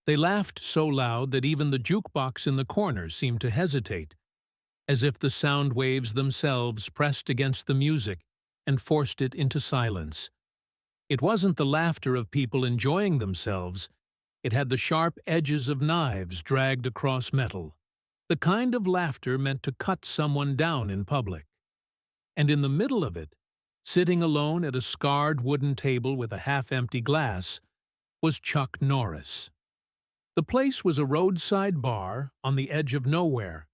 They laughed so loud that even the jukebox in the corner seemed to hesitate, as if the sound waves themselves pressed against the music and forced it into silence. It wasn't the laughter of people enjoying themselves. It had the sharp edges of knives dragged across metal, the kind of laughter meant to cut someone down in public. And in the middle of it, sitting alone at a scarred wooden table with a half-empty glass, was Chuck Norris. The place was a roadside bar on the edge of nowhere,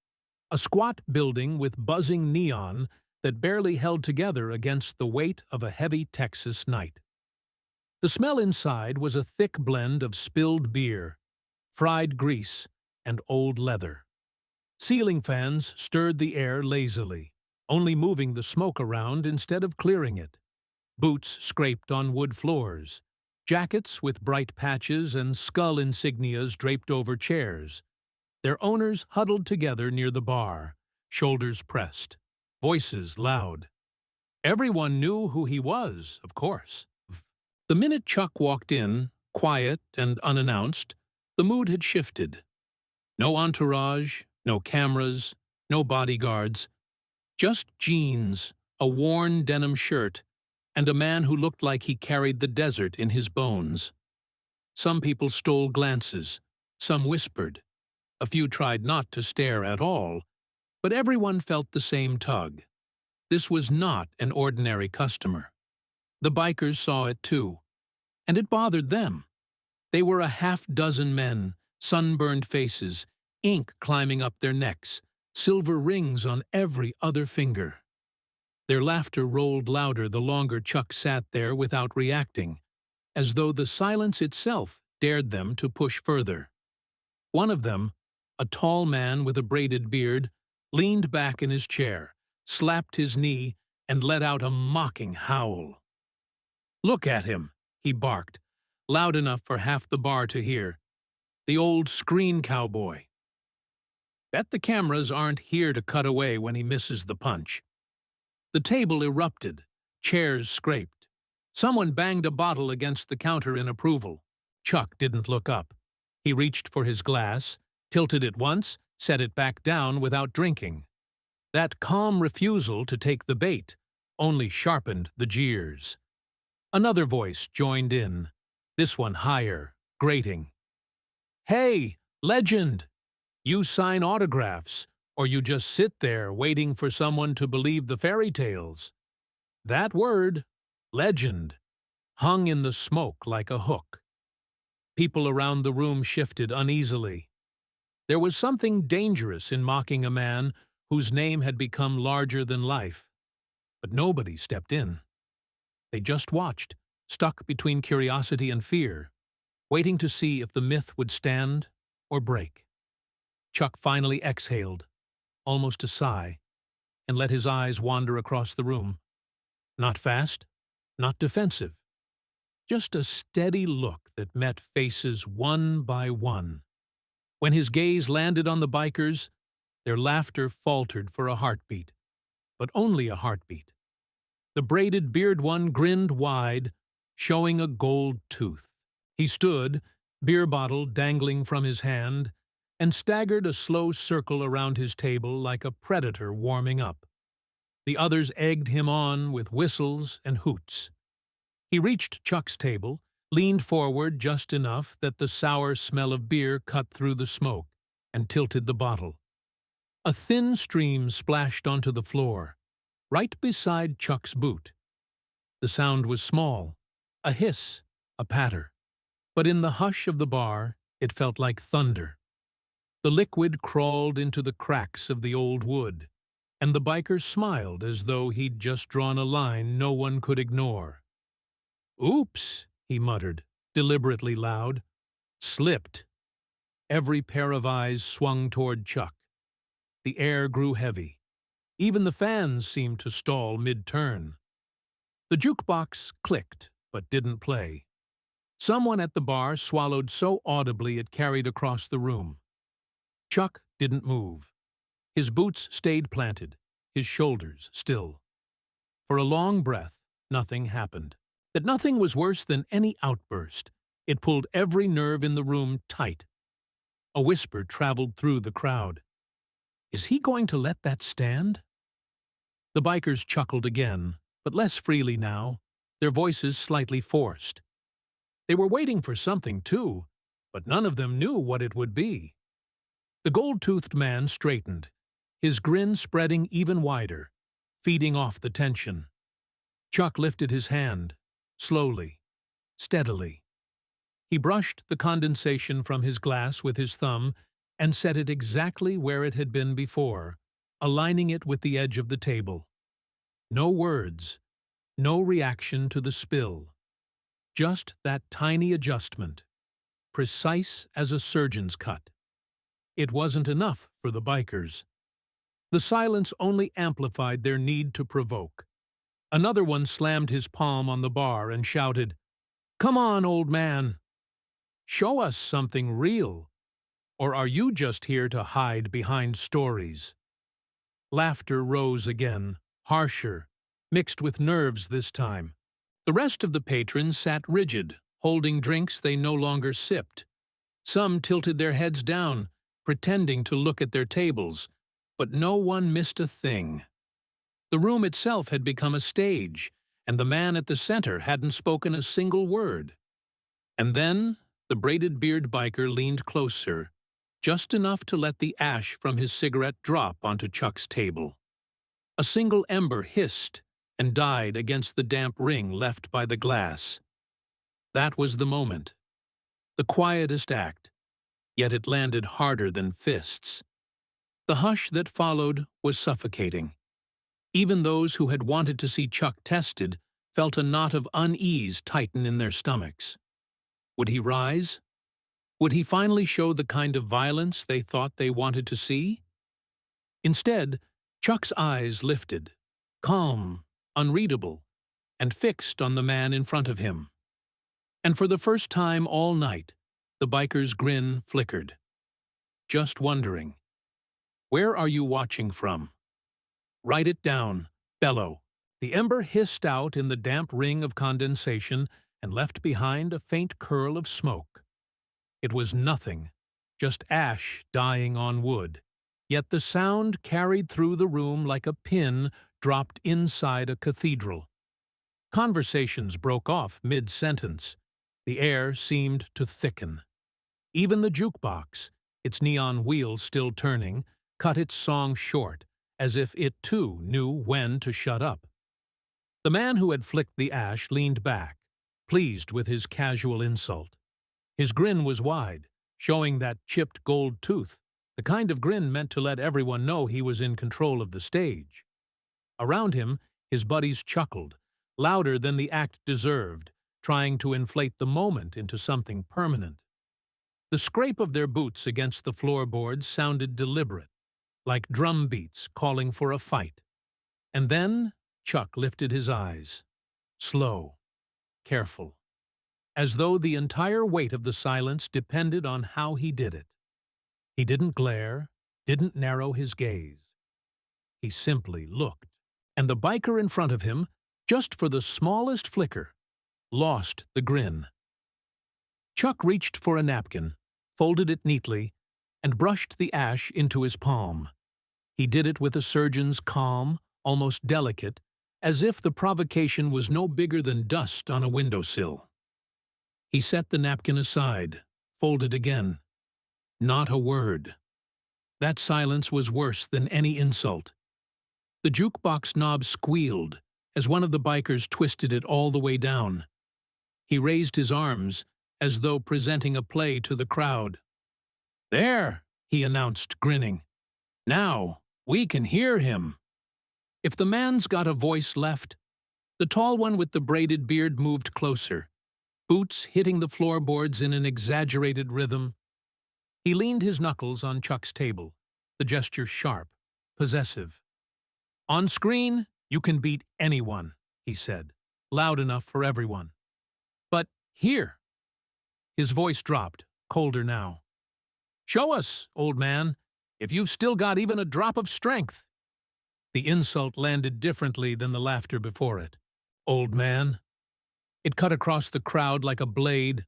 a squat building with buzzing neon that barely held together against the weight of a heavy Texas night. The smell inside was a thick blend of spilled beer, fried grease, and old leather. Ceiling fans stirred the air lazily, only moving the smoke around instead of clearing it. Boots scraped on wood floors, jackets with bright patches and skull insignias draped over chairs. Their owners huddled together near the bar, shoulders pressed, voices loud. Everyone knew who he was, of course. The minute Chuck walked in, quiet and unannounced, the mood had shifted. No entourage, no cameras, no bodyguards. Just jeans, a worn denim shirt, and a man who looked like he carried the desert in his bones. Some people stole glances, some whispered. A few tried not to stare at all, but everyone felt the same tug. This was not an ordinary customer. The bikers saw it too, and it bothered them. They were a half-dozen men, sunburned faces, ink climbing up their necks, silver rings on every other finger. Their laughter rolled louder the longer Chuck sat there without reacting, as though the silence itself dared them to push further. One of them, a tall man with a braided beard, leaned back in his chair, slapped his knee, and let out a mocking howl. "Look at him," he barked, loud enough for half the bar to hear. "The old screen cowboy. Bet the cameras aren't here to cut away when he misses the punch." The table erupted, chairs scraped. Someone banged a bottle against the counter in approval. Chuck didn't look up. He reached for his glass, tilted it once, set it back down without drinking. That calm refusal to take the bait only sharpened the jeers. Another voice joined in, this one higher, grating. "Hey, legend! You sign autographs, or you just sit there waiting for someone to believe the fairy tales." That word, legend, hung in the smoke like a hook. People around the room shifted uneasily. There was something dangerous in mocking a man whose name had become larger than life. But nobody stepped in. They just watched, stuck between curiosity and fear, waiting to see if the myth would stand or break. Chuck finally exhaled, almost a sigh, and let his eyes wander across the room. Not fast, not defensive. Just a steady look that met faces one by one. When his gaze landed on the bikers, their laughter faltered for a heartbeat, but only a heartbeat. The braided beard one grinned wide, showing a gold tooth. He stood, beer bottle dangling from his hand, and staggered a slow circle around his table like a predator warming up. The others egged him on with whistles and hoots. He reached Chuck's table, leaned forward just enough that the sour smell of beer cut through the smoke, and tilted the bottle. A thin stream splashed onto the floor, right beside Chuck's boot. The sound was small, a hiss, a patter. But in the hush of the bar, it felt like thunder. The liquid crawled into the cracks of the old wood, and the biker smiled as though he'd just drawn a line no one could ignore. "Oops," he muttered, deliberately loud. "Slipped." Every pair of eyes swung toward Chuck. The air grew heavy. Even the fans seemed to stall mid-turn. The jukebox clicked, but didn't play. Someone at the bar swallowed so audibly it carried across the room. Chuck didn't move. His boots stayed planted, his shoulders still. For a long breath, nothing happened. That nothing was worse than any outburst, It pulled every nerve in the room tight. A whisper traveled through the crowd. Is he going to let that stand? The bikers chuckled again, but less freely now, their voices slightly forced. They were waiting for something, too, but none of them knew what it would be. The gold-toothed man straightened, his grin spreading even wider, feeding off the tension. Chuck lifted his hand, slowly, steadily. He brushed the condensation from his glass with his thumb and set it exactly where it had been before, aligning it with the edge of the table. No words, no reaction to the spill. Just that tiny adjustment, precise as a surgeon's cut. It wasn't enough for the bikers. The silence only amplified their need to provoke. Another one slammed his palm on the bar and shouted, "Come on, old man! Show us something real. Or are you just here to hide behind stories?" Laughter rose again, harsher, mixed with nerves this time. The rest of the patrons sat rigid, holding drinks they no longer sipped. Some tilted their heads down, pretending to look at their tables, but no one missed a thing. The room itself had become a stage, and the man at the center hadn't spoken a single word. And then the braided-beard biker leaned closer, just enough to let the ash from his cigarette drop onto Chuck's table. A single ember hissed and died against the damp ring left by the glass. That was the moment. The quietest act, yet it landed harder than fists. The hush that followed was suffocating. Even those who had wanted to see Chuck tested felt a knot of unease tighten in their stomachs. Would he rise? Would he finally show the kind of violence they thought they wanted to see? Instead, Chuck's eyes lifted, calm, unreadable, and fixed on the man in front of him. And for the first time all night, the biker's grin flickered. Just wondering, where are you watching from? Write it down, bellow. The ember hissed out in the damp ring of condensation and left behind a faint curl of smoke. It was nothing, just ash dying on wood, yet the sound carried through the room like a pin dropped inside a cathedral. Conversations broke off mid-sentence. The air seemed to thicken. Even the jukebox, its neon wheel still turning, cut its song short, as if it too knew when to shut up. The man who had flicked the ash leaned back, pleased with his casual insult. His grin was wide, showing that chipped gold tooth, the kind of grin meant to let everyone know he was in control of the stage. Around him, his buddies chuckled, louder than the act deserved, trying to inflate the moment into something permanent. The scrape of their boots against the floorboards sounded deliberate, like drum beats calling for a fight. And then Chuck lifted his eyes, slow, careful, as though the entire weight of the silence depended on how he did it. He didn't glare, didn't narrow his gaze. He simply looked. And the biker in front of him, just for the smallest flicker, lost the grin. Chuck reached for a napkin, folded it neatly, and brushed the ash into his palm. He did it with a surgeon's calm, almost delicate, as if the provocation was no bigger than dust on a windowsill. He set the napkin aside, folded again. Not a word. That silence was worse than any insult. The jukebox knob squealed as one of the bikers twisted it all the way down. He raised his arms, as though presenting a play to the crowd. "There," he announced, grinning. "Now, we can hear him." If the man's got a voice left, the tall one with the braided beard moved closer, boots hitting the floorboards in an exaggerated rhythm. He leaned his knuckles on Chuck's table, the gesture sharp, possessive. "On screen, you can beat anyone," he said, loud enough for everyone. "But here." His voice dropped, colder now. "Show us, old man, if you've still got even a drop of strength." The insult landed differently than the laughter before it. "Old man." It cut across the crowd like a blade.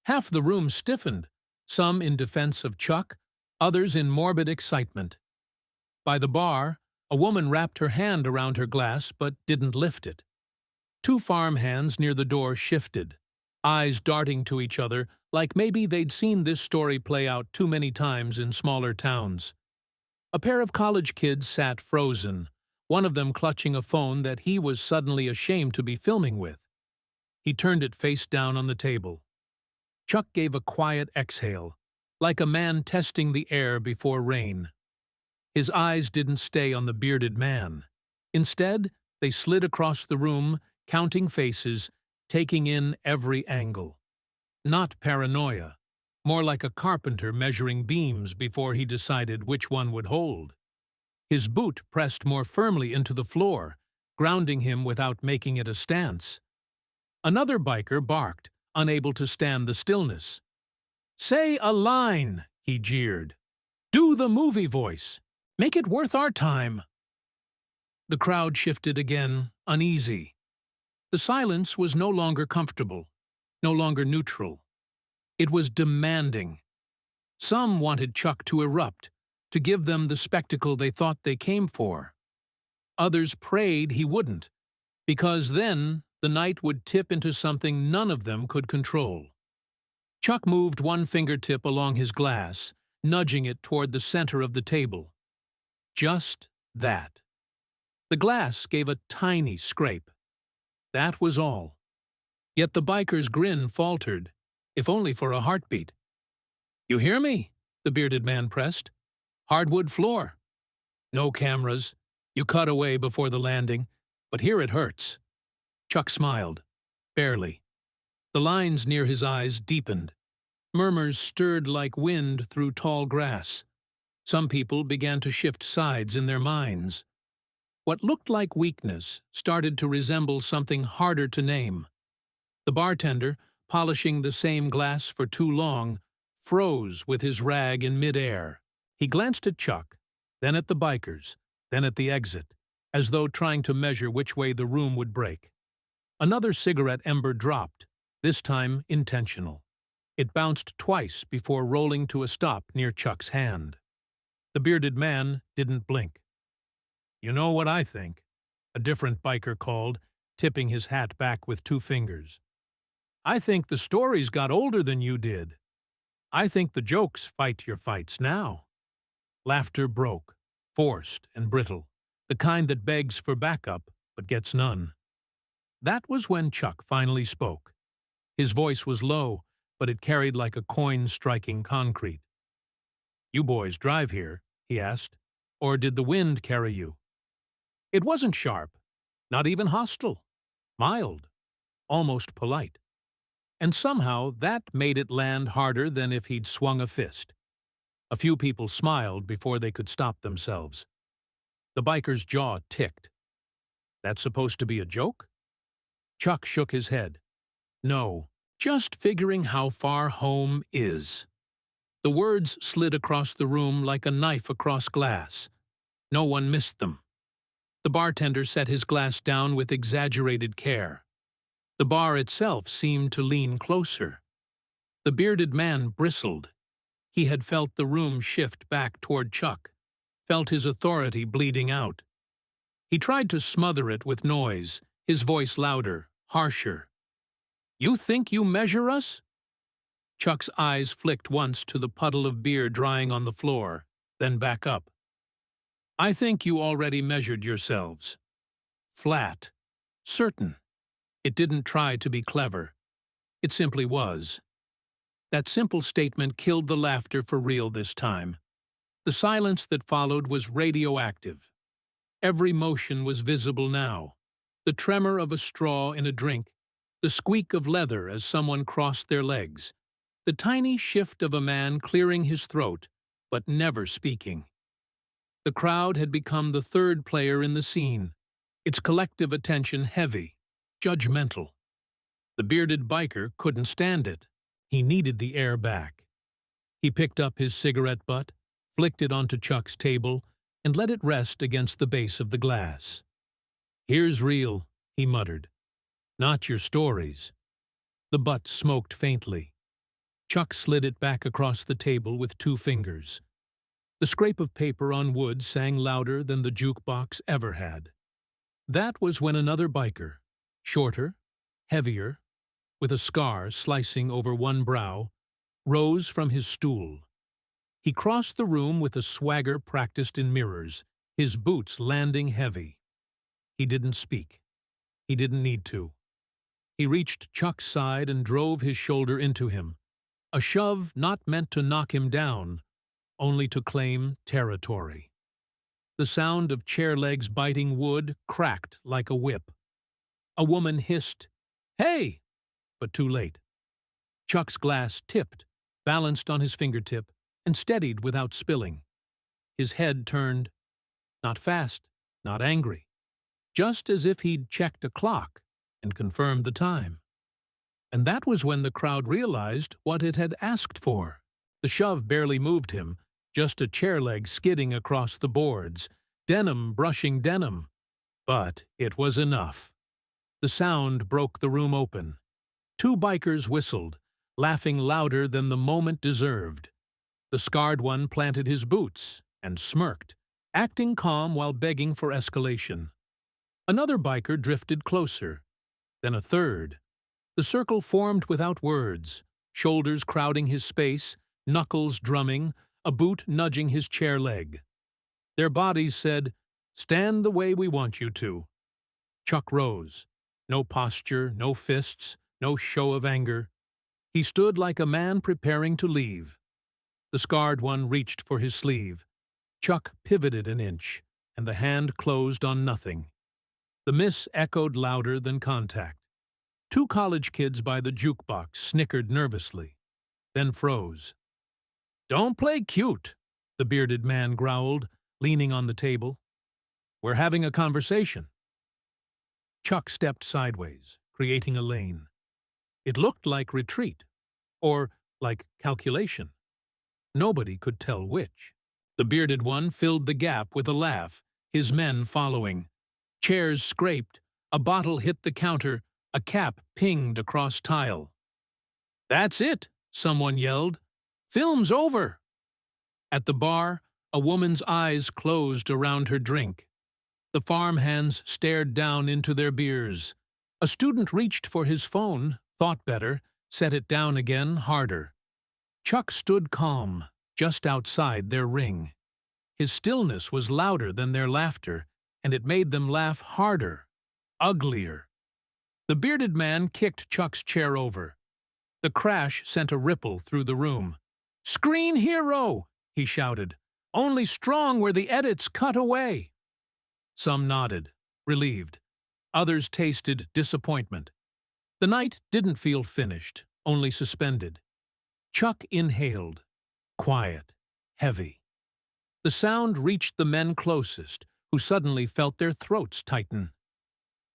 Half the room stiffened, some in defense of Chuck, others in morbid excitement. By the bar, a woman wrapped her hand around her glass but didn't lift it. Two farm hands near the door shifted, eyes darting to each other like maybe they'd seen this story play out too many times in smaller towns. A pair of college kids sat frozen, one of them clutching a phone that he was suddenly ashamed to be filming with. He turned it face down on the table. Chuck gave a quiet exhale, like a man testing the air before rain. His eyes didn't stay on the bearded man. Instead, they slid across the room, counting faces, taking in every angle. Not paranoia, more like a carpenter measuring beams before he decided which one would hold. His boot pressed more firmly into the floor, grounding him without making it a stance. Another biker barked, unable to stand the stillness. "Say a line," he jeered. "Do the movie voice. Make it worth our time." The crowd shifted again, uneasy. The silence was no longer comfortable, no longer neutral. It was demanding. Some wanted Chuck to erupt, to give them the spectacle they thought they came for. Others prayed he wouldn't, because then the night would tip into something none of them could control. Chuck moved one fingertip along his glass, nudging it toward the center of the table. Just that. The glass gave a tiny scrape. That was all. Yet the biker's grin faltered, if only for a heartbeat. "You hear me?" the bearded man pressed. "Hardwood floor. No cameras. You cut away before the landing, but here it hurts." Chuck smiled. Barely. The lines near his eyes deepened. Murmurs stirred like wind through tall grass. Some people began to shift sides in their minds. What looked like weakness started to resemble something harder to name. The bartender, polishing the same glass for too long, froze with his rag in midair. He glanced at Chuck, then at the bikers, then at the exit, as though trying to measure which way the room would break. Another cigarette ember dropped, this time intentional. It bounced twice before rolling to a stop near Chuck's hand. The bearded man didn't blink. "You know what I think?" a different biker called, tipping his hat back with two fingers. "I think the stories got older than you did. I think the jokes fight your fights now." Laughter broke, forced and brittle, the kind that begs for backup but gets none. That was when Chuck finally spoke. His voice was low, but it carried like a coin striking concrete. "You boys drive here?" he asked. "Or did the wind carry you?" It wasn't sharp, not even hostile. Mild, almost polite. And somehow that made it land harder than if he'd swung a fist. A few people smiled before they could stop themselves. The biker's jaw ticked. "That's supposed to be a joke?" Chuck shook his head. "No, just figuring how far home is." The words slid across the room like a knife across glass. No one missed them. The bartender set his glass down with exaggerated care. The bar itself seemed to lean closer. The bearded man bristled. He had felt the room shift back toward Chuck, felt his authority bleeding out. He tried to smother it with noise, his voice louder, harsher. "You think you measure us?" Chuck's eyes flicked once to the puddle of beer drying on the floor, then back up. "I think you already measured yourselves." Flat. Certain. It didn't try to be clever. It simply was. That simple statement killed the laughter for real this time. The silence that followed was radioactive. Every motion was visible now. The tremor of a straw in a drink, the squeak of leather as someone crossed their legs, the tiny shift of a man clearing his throat, but never speaking. The crowd had become the third player in the scene, its collective attention heavy, judgmental. The bearded biker couldn't stand it. He needed the air back. He picked up his cigarette butt, flicked it onto Chuck's table, and let it rest against the base of the glass. "Here's real," he muttered. "Not your stories." The butt smoked faintly. Chuck slid it back across the table with 2 fingers. The scrape of paper on wood sang louder than the jukebox ever had. That was when another biker, shorter, heavier, with a scar slicing over one brow, rose from his stool. He crossed the room with a swagger practiced in mirrors, his boots landing heavy. He didn't speak. He didn't need to. He reached Chuck's side and drove his shoulder into him, a shove not meant to knock him down, only to claim territory. The sound of chair legs biting wood cracked like a whip. A woman hissed, "Hey!" but too late. Chuck's glass tipped, balanced on his fingertip, and steadied without spilling. His head turned, not fast, not angry, just as if he'd checked a clock and confirmed the time. And that was when the crowd realized what it had asked for. The shove barely moved him, just a chair leg skidding across the boards, denim brushing denim. But it was enough. The sound broke the room open. 2 bikers whistled, laughing louder than the moment deserved. The scarred one planted his boots and smirked, acting calm while begging for escalation. Another biker drifted closer, then a third. The circle formed without words, shoulders crowding his space, knuckles drumming, a boot nudging his chair leg. Their bodies said, "Stand the way we want you to." Chuck rose. No posture, no fists, no show of anger. He stood like a man preparing to leave. The scarred one reached for his sleeve. Chuck pivoted an inch, and the hand closed on nothing. The miss echoed louder than contact. 2 college kids by the jukebox snickered nervously, then froze. "Don't play cute," the bearded man growled, leaning on the table. "We're having a conversation." Chuck stepped sideways, creating a lane. It looked like retreat, or like calculation. Nobody could tell which. The bearded one filled the gap with a laugh, his men following. Chairs scraped, a bottle hit the counter, a cap pinged across tile. "That's it," someone yelled. "Film's over." At the bar, a woman's eyes closed around her drink. The farmhands stared down into their beers. A student reached for his phone, thought better, set it down again harder. Chuck stood calm, just outside their ring. His stillness was louder than their laughter, and it made them laugh harder, uglier. The bearded man kicked Chuck's chair over. The crash sent a ripple through the room. "Screen hero!" he shouted. "Only strong where the edits cut away." Some nodded, relieved. Others tasted disappointment. The night didn't feel finished, only suspended. Chuck inhaled, quiet, heavy. The sound reached the men closest, who suddenly felt their throats tighten.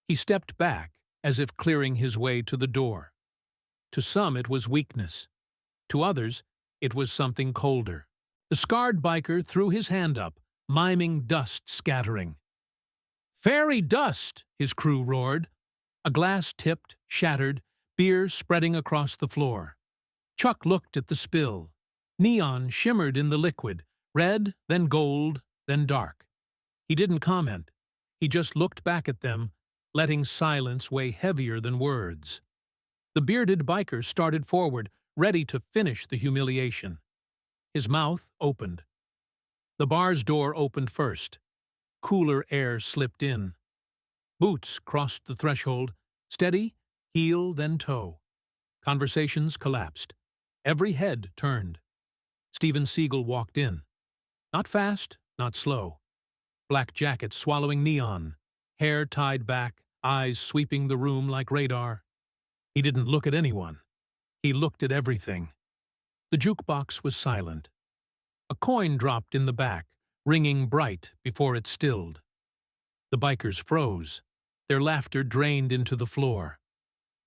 He stepped back, as if clearing his way to the door. To some it was weakness. To others, it was something colder. The scarred biker threw his hand up, miming dust scattering. "Fairy dust!" his crew roared. A glass tipped, shattered, beer spreading across the floor. Chuck looked at the spill. Neon shimmered in the liquid, red, then gold, then dark. He didn't comment. He just looked back at them, letting silence weigh heavier than words. The bearded biker started forward, ready to finish the humiliation. His mouth opened. The bar's door opened first. Cooler air slipped in. Boots crossed the threshold, steady, heel then toe. Conversations collapsed. Every head turned. Steven Seagal walked in. Not fast, not slow. Black jacket swallowing neon, hair tied back, eyes sweeping the room like radar. He didn't look at anyone. He looked at everything. The jukebox was silent. A coin dropped in the back, ringing bright before it stilled. The bikers froze. Their laughter drained into the floor.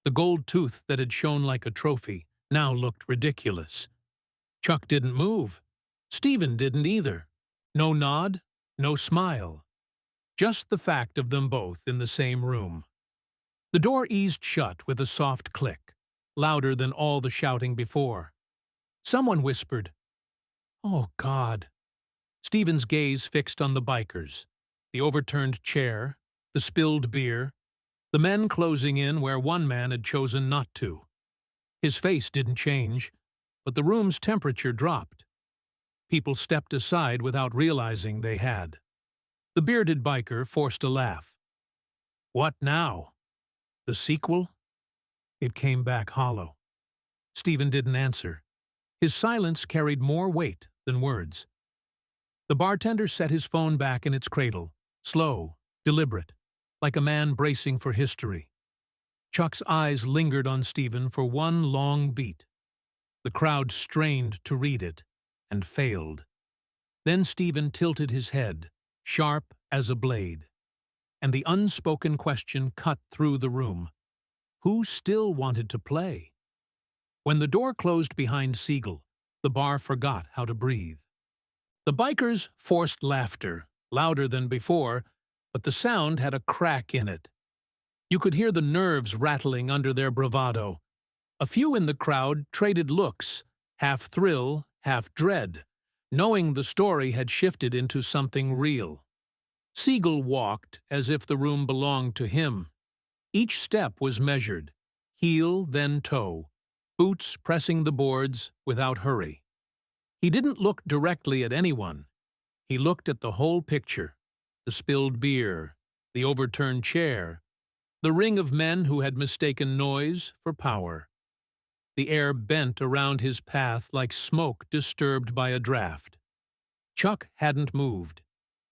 The gold tooth that had shone like a trophy now looked ridiculous. Chuck didn't move. Steven didn't either. No nod, no smile. Just the fact of them both in the same room. The door eased shut with a soft click, louder than all the shouting before. Someone whispered, "Oh, God." Stephen's gaze fixed on the bikers, the overturned chair, the spilled beer, the men closing in where one man had chosen not to. His face didn't change, but the room's temperature dropped. People stepped aside without realizing they had. The bearded biker forced a laugh. What now? The sequel? It came back hollow. Stephen didn't answer. His silence carried more weight than words. The bartender set his phone back in its cradle, slow, deliberate, like a man bracing for history. Chuck's eyes lingered on Stephen for one long beat. The crowd strained to read it, and failed. Then Stephen tilted his head, sharp as a blade, and the unspoken question cut through the room. Who still wanted to play? When the door closed behind Seagal, the bar forgot how to breathe. The bikers forced laughter, louder than before, but the sound had a crack in it. You could hear the nerves rattling under their bravado. A few in the crowd traded looks, half thrill, half dread, knowing the story had shifted into something real. Seagal walked as if the room belonged to him. Each step was measured, heel then toe, boots pressing the boards without hurry. He didn't look directly at anyone. He looked at the whole picture, the spilled beer, the overturned chair, the ring of men who had mistaken noise for power. The air bent around his path like smoke disturbed by a draft. Chuck hadn't moved.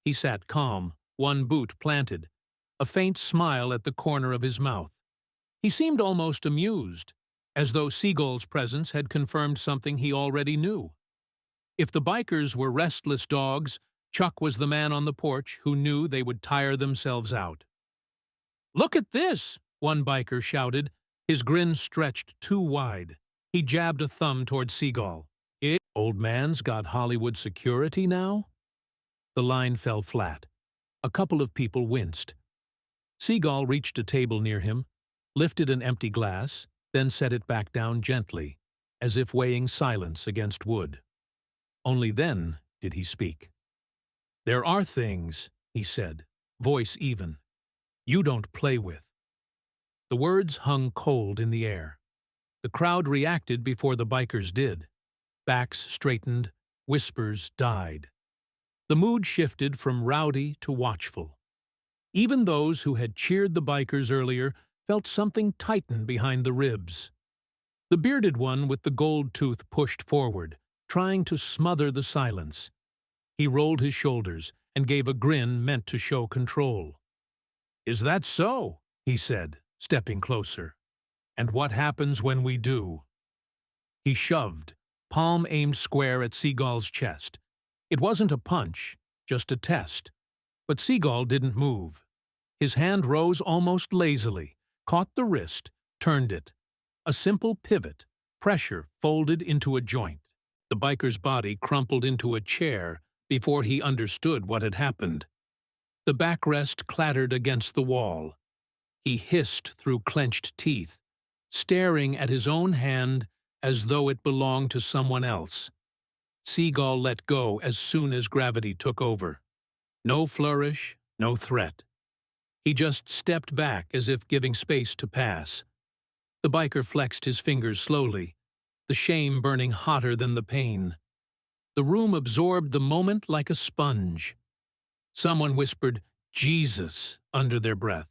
He sat calm, one boot planted, a faint smile at the corner of his mouth. He seemed almost amused, as though Seagal's presence had confirmed something he already knew. If the bikers were restless dogs, Chuck was the man on the porch who knew they would tire themselves out. "Look at this!" one biker shouted, his grin stretched too wide. He jabbed a thumb toward Seagal. Old man's got Hollywood security now?" The line fell flat. A couple of people winced. Seagal reached a table near him, lifted an empty glass, then set it back down gently, as if weighing silence against wood. Only then did he speak. "There are things," he said, voice even, "you don't play with." The words hung cold in the air. The crowd reacted before the bikers did. Backs straightened, whispers died. The mood shifted from rowdy to watchful. Even those who had cheered the bikers earlier felt something tighten behind the ribs. The bearded one with the gold tooth pushed forward, trying to smother the silence. He rolled his shoulders and gave a grin meant to show control. "Is that so?" he said, stepping closer. "And what happens when we do?" He shoved, palm aimed square at Seagal's chest. It wasn't a punch, just a test. But Seagal didn't move. His hand rose almost lazily, caught the wrist, turned it. A simple pivot, pressure folded into a joint. The biker's body crumpled into a chair before he understood what had happened. The backrest clattered against the wall. He hissed through clenched teeth, staring at his own hand as though it belonged to someone else. Seagal let go as soon as gravity took over. No flourish, no threat. He just stepped back as if giving space to pass. The biker flexed his fingers slowly, the shame burning hotter than the pain. The room absorbed the moment like a sponge. Someone whispered, "Jesus," under their breath.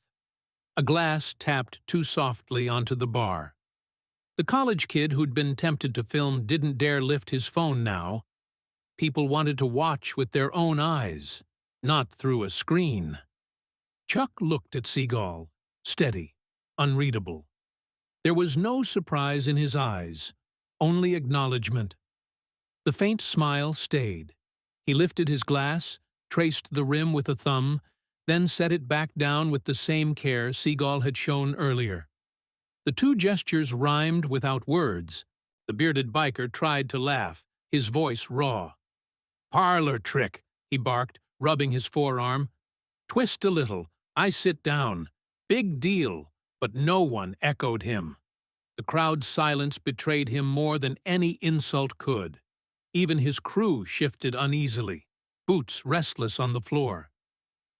A glass tapped too softly onto the bar. The college kid who'd been tempted to film didn't dare lift his phone now. People wanted to watch with their own eyes, not through a screen. Chuck looked at Seagal, steady, unreadable. There was no surprise in his eyes, only acknowledgement. The faint smile stayed. He lifted his glass, traced the rim with a thumb, then set it back down with the same care Seagal had shown earlier. The two gestures rhymed without words. The bearded biker tried to laugh, his voice raw. "Parlor trick," he barked, rubbing his forearm. "Twist a little, I sit down. Big deal," but no one echoed him. The crowd's silence betrayed him more than any insult could. Even his crew shifted uneasily, boots restless on the floor.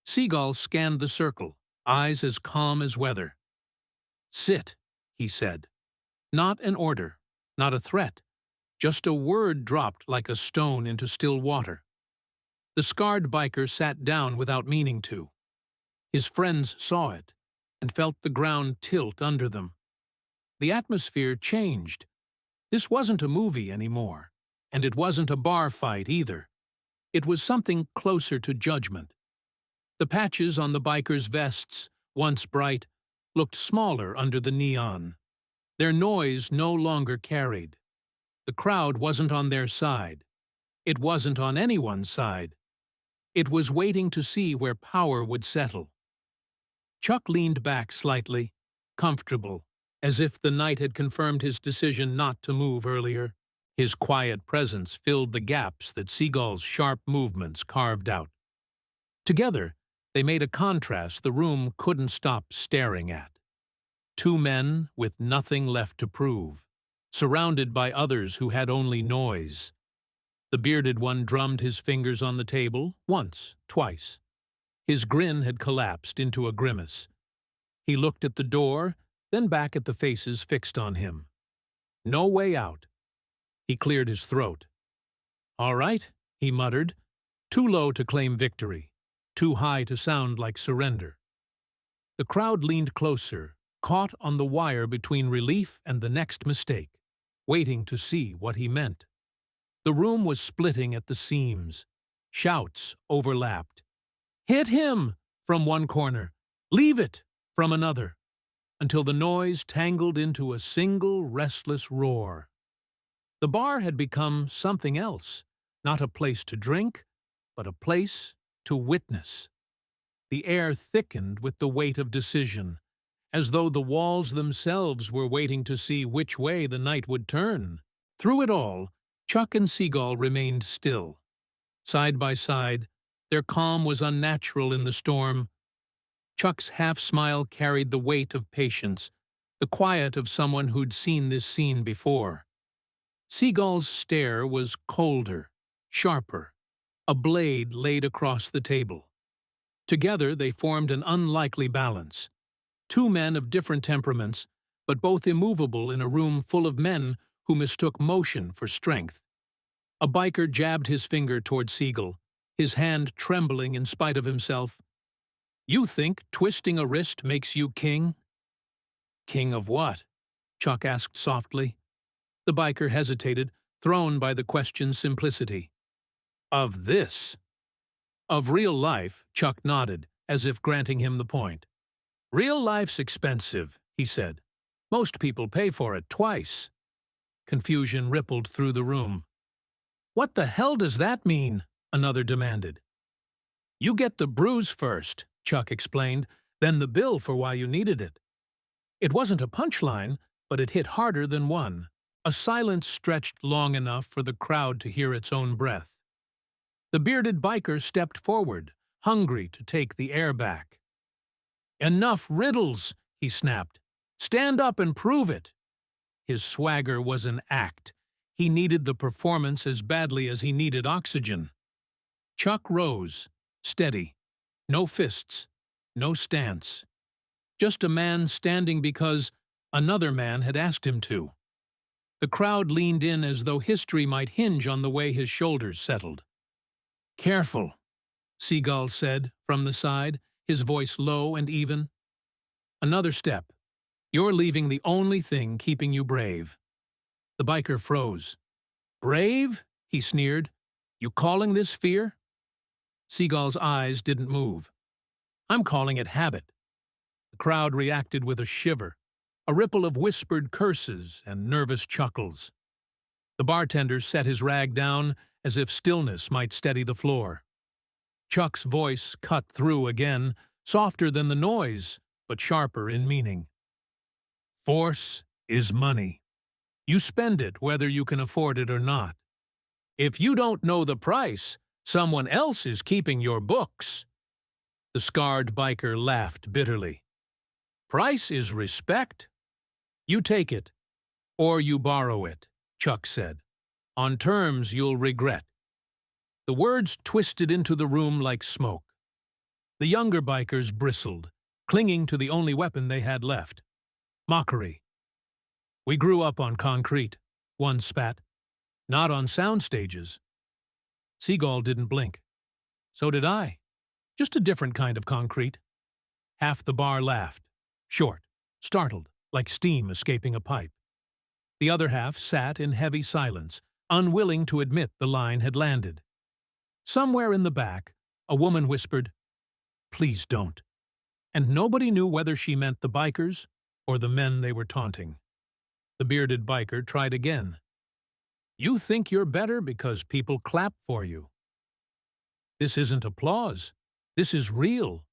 Seagal scanned the circle, eyes as calm as weather. "Sit," he said. Not an order, not a threat, just a word dropped like a stone into still water. The scarred biker sat down without meaning to. His friends saw it and felt the ground tilt under them. The atmosphere changed. This wasn't a movie anymore, and it wasn't a bar fight either. It was something closer to judgment. The patches on the bikers' vests, once bright, looked smaller under the neon. Their noise no longer carried. The crowd wasn't on their side. It wasn't on anyone's side. It was waiting to see where power would settle. Chuck leaned back slightly, comfortable, as if the night had confirmed his decision not to move earlier. His quiet presence filled the gaps that Seagal's sharp movements carved out. Together, they made a contrast the room couldn't stop staring at. Two men with nothing left to prove, surrounded by others who had only noise. The bearded one drummed his fingers on the table once, twice. His grin had collapsed into a grimace. He looked at the door, then back at the faces fixed on him. No way out. He cleared his throat. "All right," he muttered, too low to claim victory, too high to sound like surrender. The crowd leaned closer, caught on the wire between relief and the next mistake, waiting to see what he meant. The room was splitting at the seams. Shouts overlapped. "Hit him!" from one corner. "Leave it!" from another, until the noise tangled into a single restless roar. The bar had become something else, not a place to drink, but a place to witness. The air thickened with the weight of decision, as though the walls themselves were waiting to see which way the night would turn. Through it all, Chuck and Seagal remained still. Side by side, their calm was unnatural in the storm. Chuck's half-smile carried the weight of patience, the quiet of someone who'd seen this scene before. Seagal's stare was colder, sharper, a blade laid across the table. Together they formed an unlikely balance. Two men of different temperaments, but both immovable in a room full of men who mistook motion for strength. A biker jabbed his finger toward Seagal, his hand trembling in spite of himself. "You think twisting a wrist makes you king?" "King of what?" Chuck asked softly. The biker hesitated, thrown by the question's simplicity. "Of this." "Of real life," Chuck nodded, as if granting him the point. "Real life's expensive," he said. "Most people pay for it twice." Confusion rippled through the room. "What the hell does that mean?" another demanded. "You get the bruise first," Chuck explained, "then the bill for why you needed it." It wasn't a punchline, but it hit harder than one. A silence stretched long enough for the crowd to hear its own breath. The bearded biker stepped forward, hungry to take the air back. "Enough riddles," he snapped. "Stand up and prove it." His swagger was an act. He needed the performance as badly as he needed oxygen. Chuck rose, steady. No fists, no stance. Just a man standing because another man had asked him to. The crowd leaned in as though history might hinge on the way his shoulders settled. "Careful," Seagal said from the side, his voice low and even. "Another step. You're leaving the only thing keeping you brave." The biker froze. "Brave?" he sneered. "You calling this fear?" Seagal's eyes didn't move. "I'm calling it habit." The crowd reacted with a shiver, a ripple of whispered curses and nervous chuckles. The bartender set his rag down as if stillness might steady the floor. Chuck's voice cut through again, softer than the noise, but sharper in meaning. "Force is money. You spend it whether you can afford it or not. If you don't know the price, someone else is keeping your books." The scarred biker laughed bitterly. "Price is respect. You take it, "Or you borrow it," Chuck said. "On terms you'll regret." The words twisted into the room like smoke. The younger bikers bristled, clinging to the only weapon they had left. Mockery. "We grew up on concrete," one spat. "Not on sound stages." Seagal didn't blink. "So did I. Just a different kind of concrete." Half the bar laughed, short, startled, like steam escaping a pipe. The other half sat in heavy silence, unwilling to admit the line had landed. Somewhere in the back, a woman whispered, "Please don't." And nobody knew whether she meant the bikers or the men they were taunting. The bearded biker tried again. "You think you're better because people clap for you. This isn't applause. This is real."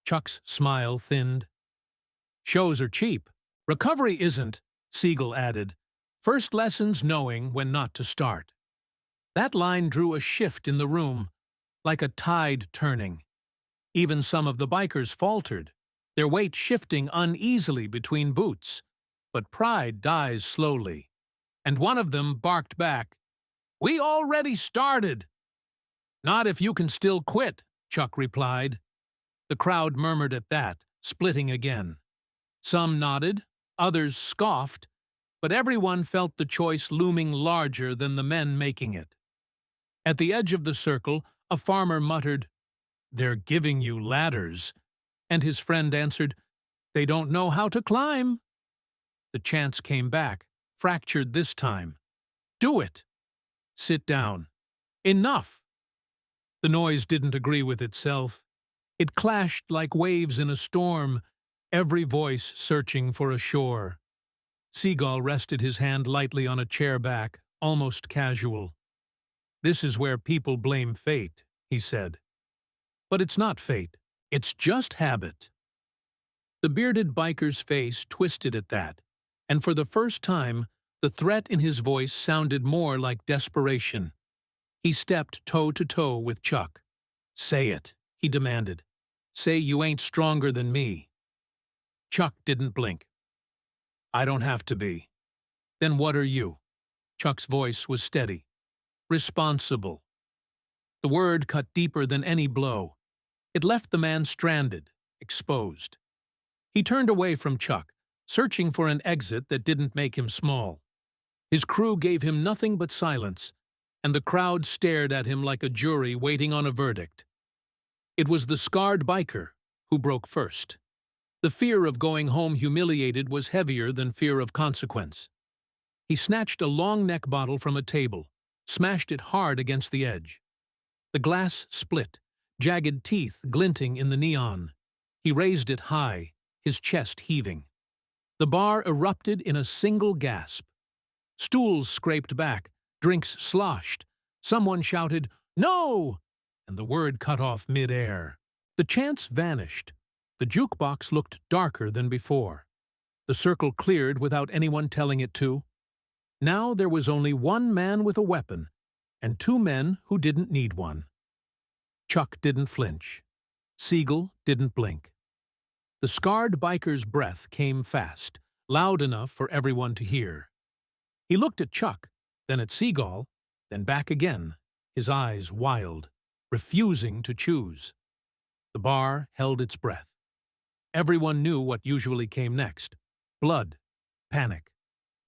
Chuck's smile thinned. "Shows are cheap. Recovery isn't," Seagal added. "First lesson's knowing when not to start." That line drew a shift in the room, like a tide turning. Even some of the bikers faltered, their weight shifting uneasily between boots. But pride dies slowly, and one of them barked back, "We already started." "Not if you can still quit," Chuck replied. The crowd murmured at that, splitting again. Some nodded, others scoffed, but everyone felt the choice looming larger than the men making it. At the edge of the circle, a farmer muttered, "They're giving you ladders," and his friend answered, "They don't know how to climb." The chants came back, fractured this time. "Do it." "Sit down." "Enough." The noise didn't agree with itself. It clashed like waves in a storm, every voice searching for a shore. Seagal rested his hand lightly on a chair back, almost casual. "This is where people blame fate," he said. "But it's not fate. It's just habit." The bearded biker's face twisted at that, and for the first time, the threat in his voice sounded more like desperation. He stepped toe to toe with Chuck. "Say it," he demanded. "Say you ain't stronger than me." Chuck didn't blink. "I don't have to be." "Then what are you?" Chuck's voice was steady. "Responsible." The word cut deeper than any blow. It left the man stranded, exposed. He turned away from Chuck, searching for an exit that didn't make him small. His crew gave him nothing but silence, and the crowd stared at him like a jury waiting on a verdict. It was the scarred biker who broke first. The fear of going home humiliated was heavier than fear of consequence. He snatched a long neck bottle from a table, smashed it hard against the edge. The glass split, jagged teeth glinting in the neon. He raised it high, his chest heaving. The bar erupted in a single gasp. Stools scraped back, drinks sloshed. Someone shouted, "No!" and the word cut off mid-air. The chants vanished. The jukebox looked darker than before. The circle cleared without anyone telling it to. Now there was only one man with a weapon, and two men who didn't need one. Chuck didn't flinch. Seagal didn't blink. The scarred biker's breath came fast, loud enough for everyone to hear. He looked at Chuck, then at Seagal, then back again, his eyes wild, refusing to choose. The bar held its breath. Everyone knew what usually came next: blood, panic,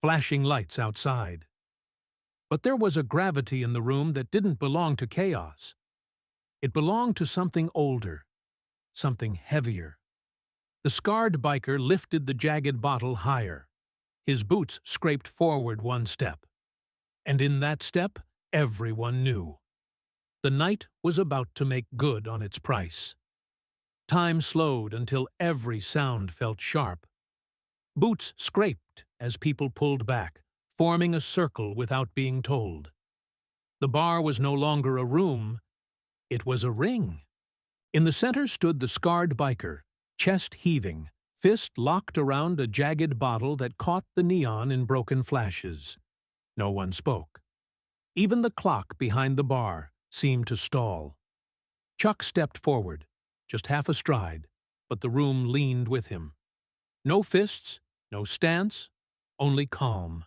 flashing lights outside. But there was a gravity in the room that didn't belong to chaos. It belonged to something older, something heavier. The scarred biker lifted the jagged bottle higher. His boots scraped forward one step. And in that step, everyone knew. The night was about to make good on its price. Time slowed until every sound felt sharp. Boots scraped as people pulled back, forming a circle without being told. The bar was no longer a room, it was a ring. In the center stood the scarred biker, chest heaving, fist locked around a jagged bottle that caught the neon in broken flashes. No one spoke. Even the clock behind the bar seemed to stall. Chuck stepped forward, just half a stride, but the room leaned with him. No fists, no stance, only calm.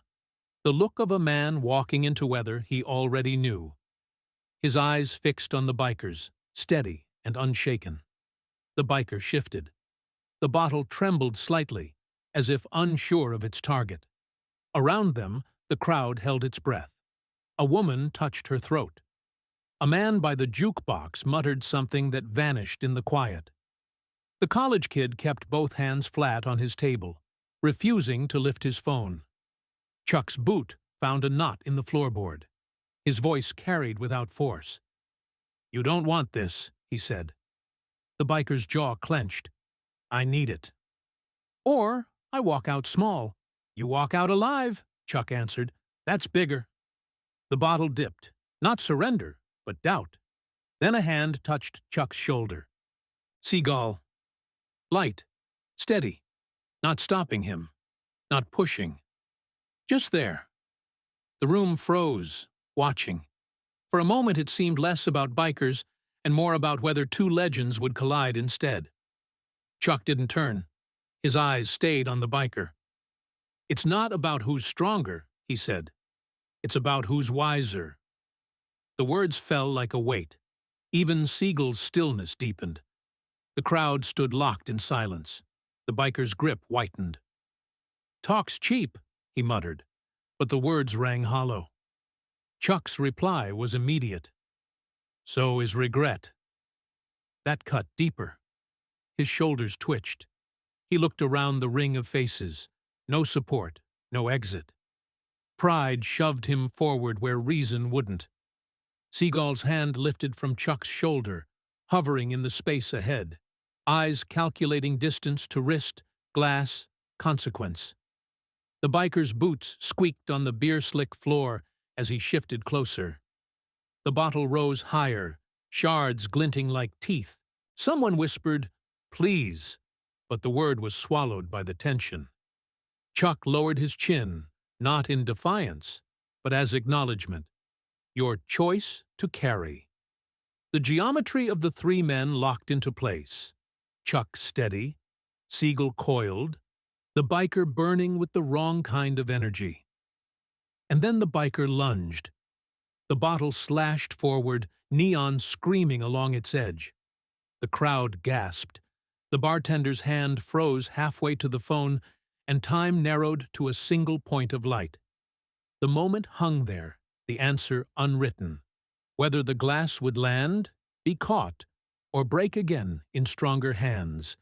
The look of a man walking into weather he already knew. His eyes fixed on the bikers, steady and unshaken. The biker shifted. The bottle trembled slightly, as if unsure of its target. Around them, the crowd held its breath. A woman touched her throat. A man by the jukebox muttered something that vanished in the quiet. The college kid kept both hands flat on his table, refusing to lift his phone. Chuck's boot found a knot in the floorboard. His voice carried without force. "You don't want this," he said. The biker's jaw clenched. "I need it." "Or I walk out small." "You walk out alive," Chuck answered. "That's bigger." The bottle dipped. Not surrender, but doubt. Then a hand touched Chuck's shoulder. Seagal. Light. Steady. Not stopping him. Not pushing. Just there. The room froze, watching. For a moment it seemed less about bikers and more about whether two legends would collide instead. Chuck didn't turn. His eyes stayed on the biker. "It's not about who's stronger," he said. "It's about who's wiser." The words fell like a weight. Even Seagal's stillness deepened. The crowd stood locked in silence. The biker's grip whitened. "Talk's cheap," he muttered, but the words rang hollow. Chuck's reply was immediate. "So is regret." That cut deeper. His shoulders twitched. He looked around the ring of faces. No support, no exit. Pride shoved him forward where reason wouldn't. Seagal's hand lifted from Chuck's shoulder, hovering in the space ahead, eyes calculating distance to wrist, glass, consequence. The biker's boots squeaked on the beer-slick floor as he shifted closer. The bottle rose higher, shards glinting like teeth. Someone whispered, "Please," but the word was swallowed by the tension. Chuck lowered his chin, not in defiance, but as acknowledgement. Your choice to carry. The geometry of the three men locked into place. Chuck steady, Seagal coiled, the biker burning with the wrong kind of energy. And then the biker lunged. The bottle slashed forward, neon screaming along its edge. The crowd gasped. The bartender's hand froze halfway to the phone, and time narrowed to a single point of light. The moment hung there, the answer unwritten. Whether the glass would land, be caught, or break again in stronger hands.